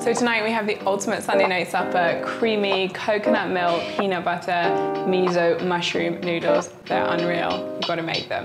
So tonight we have the ultimate Sunday night supper, creamy coconut milk, peanut butter, miso, mushroom noodles. They're unreal, you've got to make them.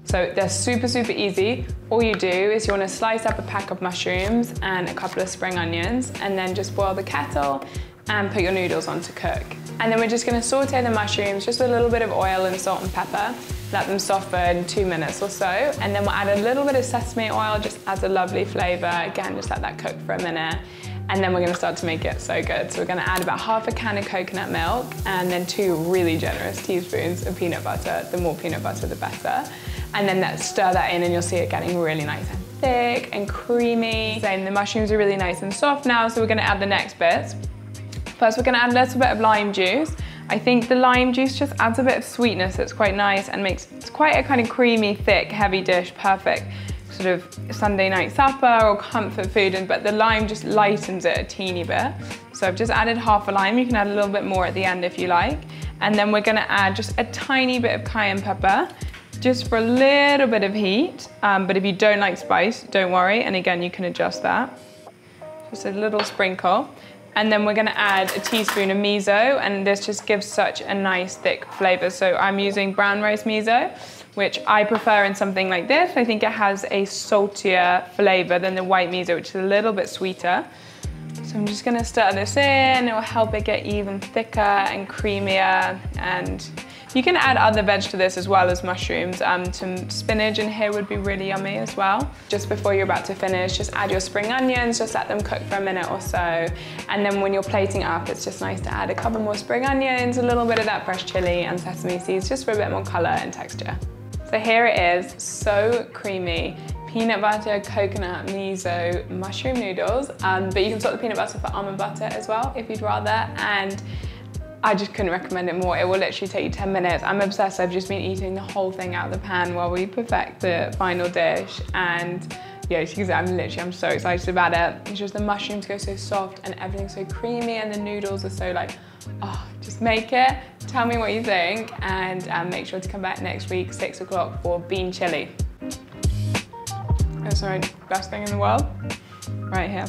So they're super, super easy. All you do is you want to slice up a pack of mushrooms and a couple of spring onions, and then just boil the kettle and put your noodles on to cook. And then we're just going to saute the mushrooms just with a little bit of oil and salt and pepper. Let them soften 2 minutes or so, and then we'll add a little bit of sesame oil, just adds a lovely flavour. Again, just let that cook for a minute. And then we're going to start to make it so good. So we're going to add about half a can of coconut milk and then 2 really generous teaspoons of peanut butter. The more peanut butter, the better. And then let's stir that in and you'll see it getting really nice and thick and creamy. And the mushrooms are really nice and soft now, so we're going to add the next bits. First, we're going to add a little bit of lime juice. I think the lime juice just adds a bit of sweetness that's quite nice and makes it's quite a kind of creamy, thick, heavy dish, perfect sort of Sunday night supper or comfort food, but the lime just lightens it a teeny bit. So I've just added half a lime. You can add a little bit more at the end if you like. And then we're going to add just a tiny bit of cayenne pepper, just for a little bit of heat. But if you don't like spice, don't worry. And again, you can adjust that. Just a little sprinkle. And then we're gonna add a teaspoon of miso, and this just gives such a nice thick flavor. So I'm using brown rice miso, which I prefer in something like this. I think it has a saltier flavor than the white miso, which is a little bit sweeter. So I'm just gonna stir this in. It will help it get even thicker and creamier. And you can add other veg to this as well as mushrooms. Some spinach in here would be really yummy as well. Just before you're about to finish, just add your spring onions, just let them cook for a minute or so. And then when you're plating up, it's just nice to add a couple more spring onions, a little bit of that fresh chilli and sesame seeds, just for a bit more color and texture. So here it is, so creamy. Peanut butter, coconut, miso, mushroom noodles. But you can swap the peanut butter for almond butter as well, if you'd rather. And I just couldn't recommend it more. It will literally take you 10 minutes. I'm obsessed. I've just been eating the whole thing out of the pan while we perfect the final dish. And yeah, you can see I'm so excited about it. It's just the mushrooms go so soft and everything's so creamy, and the noodles are so like, oh, just make it. Tell me what you think, and make sure to come back next week, 6 o'clock, for bean chili. That's the best thing in the world, right here.